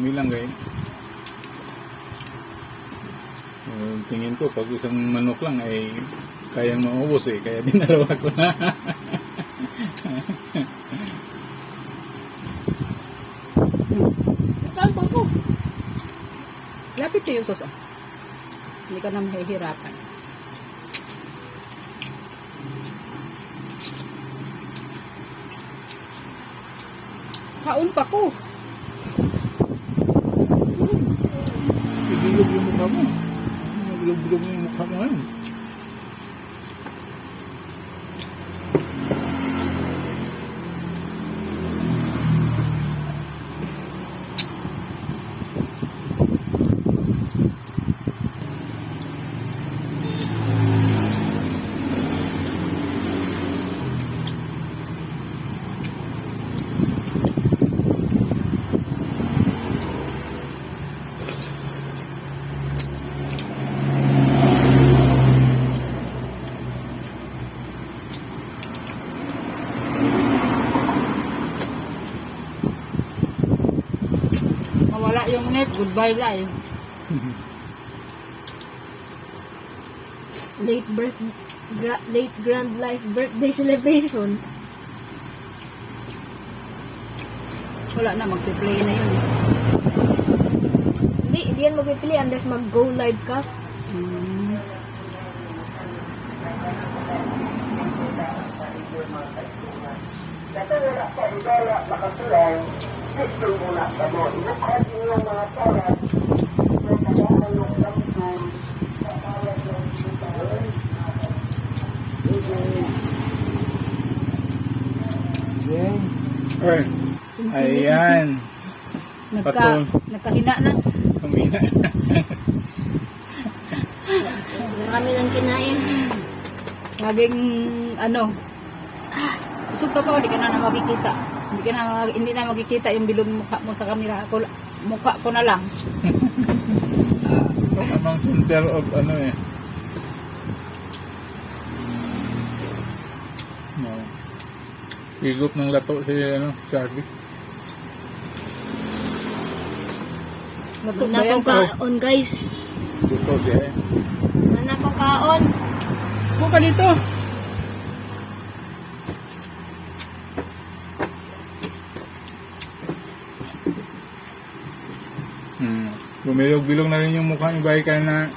Umilang kay. Tingin ko pag isang manok lang ay kayang maubos eh. Kaya dinalawa ko na. Kalbo ko. Lapit to yung sauce. Hindi ka na mahihirapan. Kaon pa ko. Bilog yung mukha mo. Bilog yung mukha mo ngayon. Mawala yung net. Goodbye life. Late grand life birthday celebration. Wala na. Magpe-play na yun. Hindi yan magpipili unless mag-go live ka. Hmm. Ay, ayan. Patol. Nagkahina na. Humina. Marami nang kinain. Laging ano. Busog ka pa, hindi ka na makikita. Hindi na makikita yung bilog mukha mo sa camera. Mukha ko na lang. Amang center of ano eh. No. Higop ng lato si ano, Charlie. Natok ba Mana yan? ko kaon guys. Gusto siya eh. Mana ko kaon. Buka dito. Bumilog-bilog na rin yung mukha ni Baika na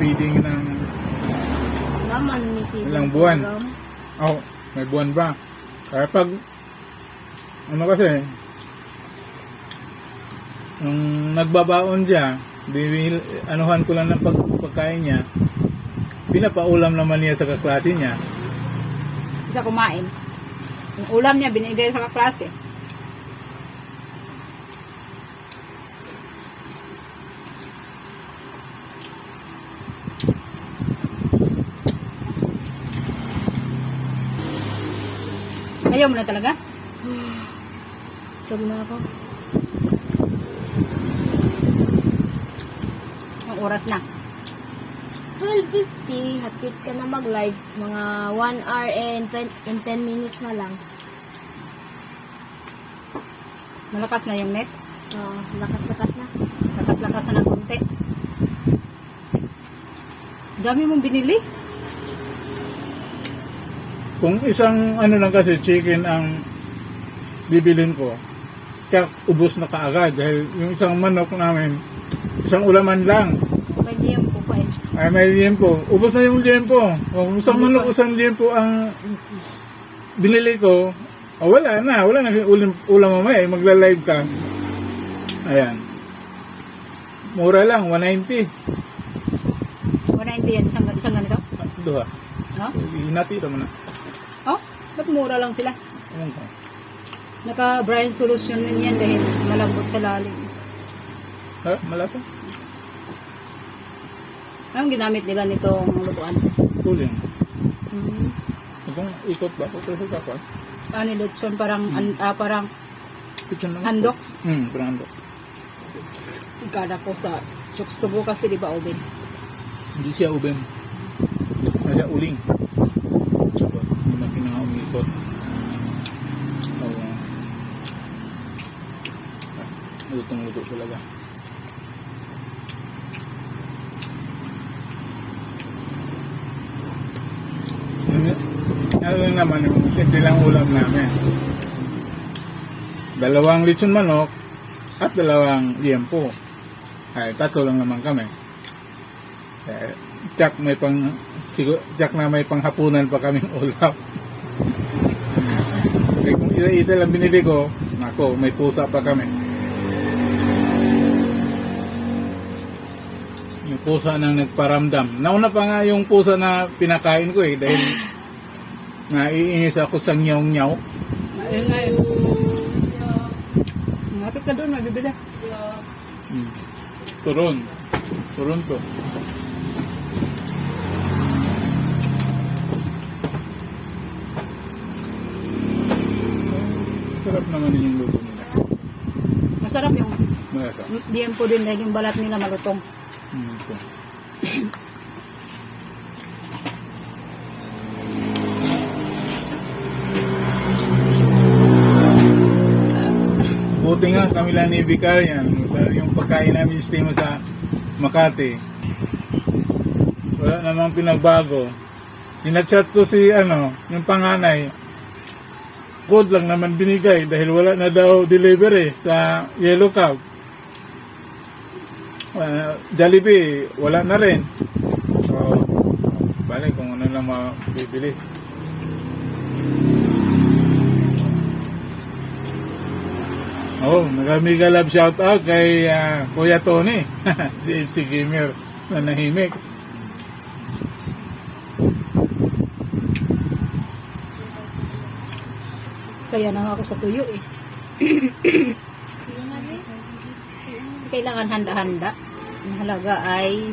feeding ng Laman ni Pili. ilang buwan. Oh, may buwan ba? Kaya pag ano kasi nung nagbabaon siya, anuhan ko lang ng pagkain niya, pinapaulam naman niya sa kaklase niya. Isa kumain. Yung ulam niya binigay sa kaklase. Ayaw mo na talaga? Sabi na ako. Ang oras na. 12:50, hapit ka na mag-live. Mga 1 hour and 10 minutes na lang. Malakas na yung net. Lakas-lakas na. Lakas-lakas na ng konti. Dami mong binili. Kung isang ano lang kasi chicken ang bibilin ko, kaya ubos na kaagad dahil yung isang manok namin, isang ulaman lang. May liyempo pa eh. Ay, may liempo. Ubos na yung liempo. Kung isang manok, isang liempo ang binili ko, wala na ulam mamaya, magla-live ka. Ayan. Mura lang, 190. 190 yan. Isang ganito. Duha. No? Hinati naman na. Oh? Ba't mura lang sila? Ewan ko. Naka-Brian solution din yan dahil malambot sa lalim. Ha? Malasa? Anong ginamit nila nitong lutuan? Tuling. Hmm. Kung ikot ba? Kung sa kapal. Ano ni Lutson? Parang, parang Kitchen naman. handoks. Parang handok. Ikada ko sa chokes tubo kasi di ba oven? Hindi siya uben. Ano siya uling. Hindi na pinaka umikot. talaga. Ano lang naman yung simple lang ulam namin. 2 lechon manok at 2 liempo. Ay, 3 lang naman kami. Tsak may tsak na may panghapunan pa kaming ulam. Kaya kung isa lang binili ko, ako, may pusa pa kami. Yung pusa nang nagparamdam. Nauna pa nga yung pusa na pinakain ko dahil naiinis ako sa nyaw-nyaw. Ayun nga yun. Ngapit ka doon, magbibili. Turon. Turon to. Sarap naman din yung luto nila. Masarap yung Malasa. liempo din dahil yung balat nila malutong. Ito. Buti nga kami lang ni Vicarian. Yung pagkain namin sistema sa Makati. Wala namang pinagbago. Sinachat ko si yung panganay. Code lang naman binigay dahil wala na daw delivery sa Yellow Cab. Jollibee, wala na rin. So, balik kung ano lang mabibili. Oh, nagamiga love shout out kay Kuya Tony, si FC Gamer na nahimik. Saya na ako sa tuyo eh. Kailangan handa-handa. Ang halaga ay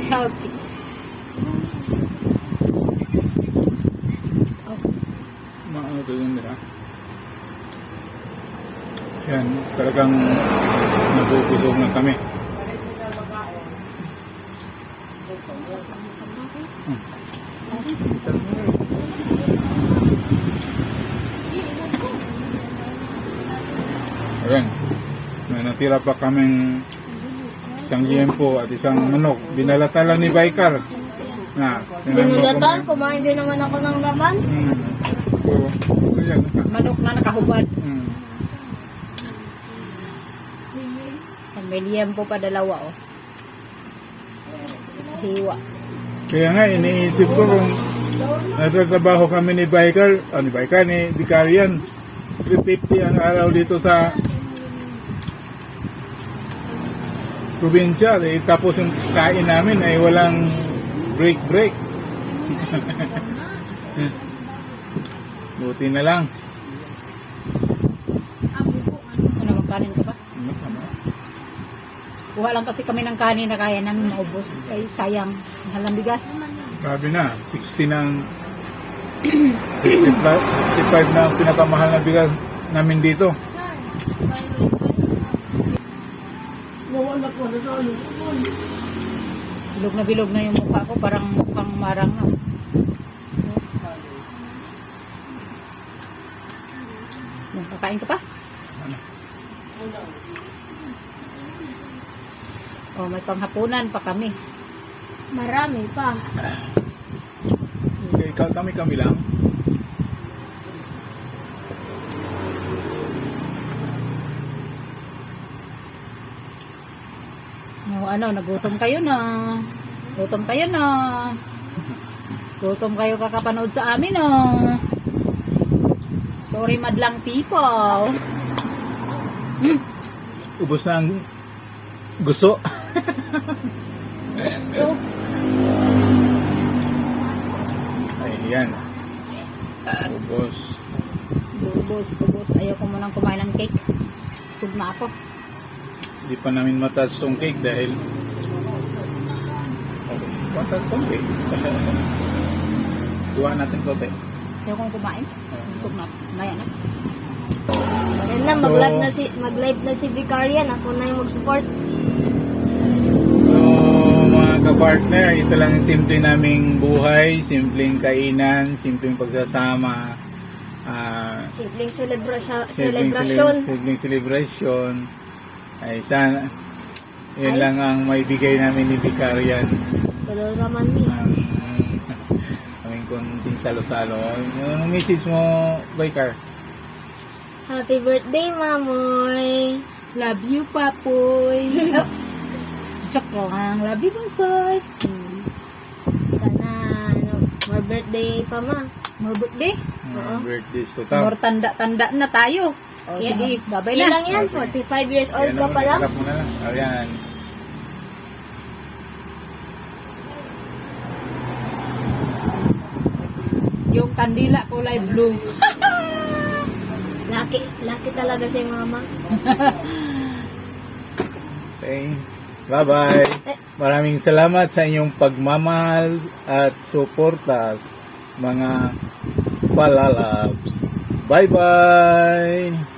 healthy. Maano to yun nila. Yan, talagang nabubusog na kami. Ayan, may natira pa kaming isang liempo at isang manok. Binalata lang ni Baikar. Binulatan, kumain din naman ako ng laman. Ayan, Manok na nakahubad. May liempo pa 2 oh. Hiwa. Kaya nga, iniisip ko kung nasa trabaho kami ni Baikar, ni Vicarian, 350 ang araw dito sa probinsya. Tapos yung kain namin ay walang break. Buti na lang. Ano, magkanin ka pa? Kuha lang kasi kami ng kanin na kaya namin maubos. Kaya sayang. Mahal ang bigas. Grabe na, 60 ng 65 na ang pinakamahal na bigas namin dito. Bilog na yung mukha ko. Parang mukhang marang na. Kakain ka pa? Oh, may panghapunan pa kami. Marami pa. Okay, kami lang. No, nagutom kayo na. Gutom kayo kakapanood sa amin, Sorry, madlang people. Ubos na ang gusto. Ito. Ayan. Ubos. Ubos. Ayaw ko munang kumain ng cake. Busog na ako. Hindi pa namin matouch tong cake dahil matouch tong cake. Tuwa natin konti. Ayaw kong kumain. Busog na ako. Maya na. Yan na, So, mag-live na si Vicarian. Ako na yung mag-support. So, mga ka-partner, ito lang yung simple naming buhay, simpleng kainan, simpleng pagsasama. Simpleng sibling celebration. sibling celebration. Ay sana, yun lang ang maibigay namin ni Vicarian. Tuloy raman mi. Kaming konting salo-salo. Anong message mo, Vicar? Happy birthday, Mamoy. Love you, Papoy. Oh, joke lang. Love you, Bunsoy. Sana, more birthday pa, ma. More birthday? Oo. Birthdays to More come. tanda-tanda na tayo. O, Yeah. sige. Babay na. Ilang yan? Okay. 45 years old Ayan ka naman, pa lang? iharap mo na lang. Ayan. Yung kandila kulay blue. Laki talaga si mama. Okay. Bye-bye. Maraming salamat sa inyong pagmamahal at suporta, mga palalabs. Bye-bye.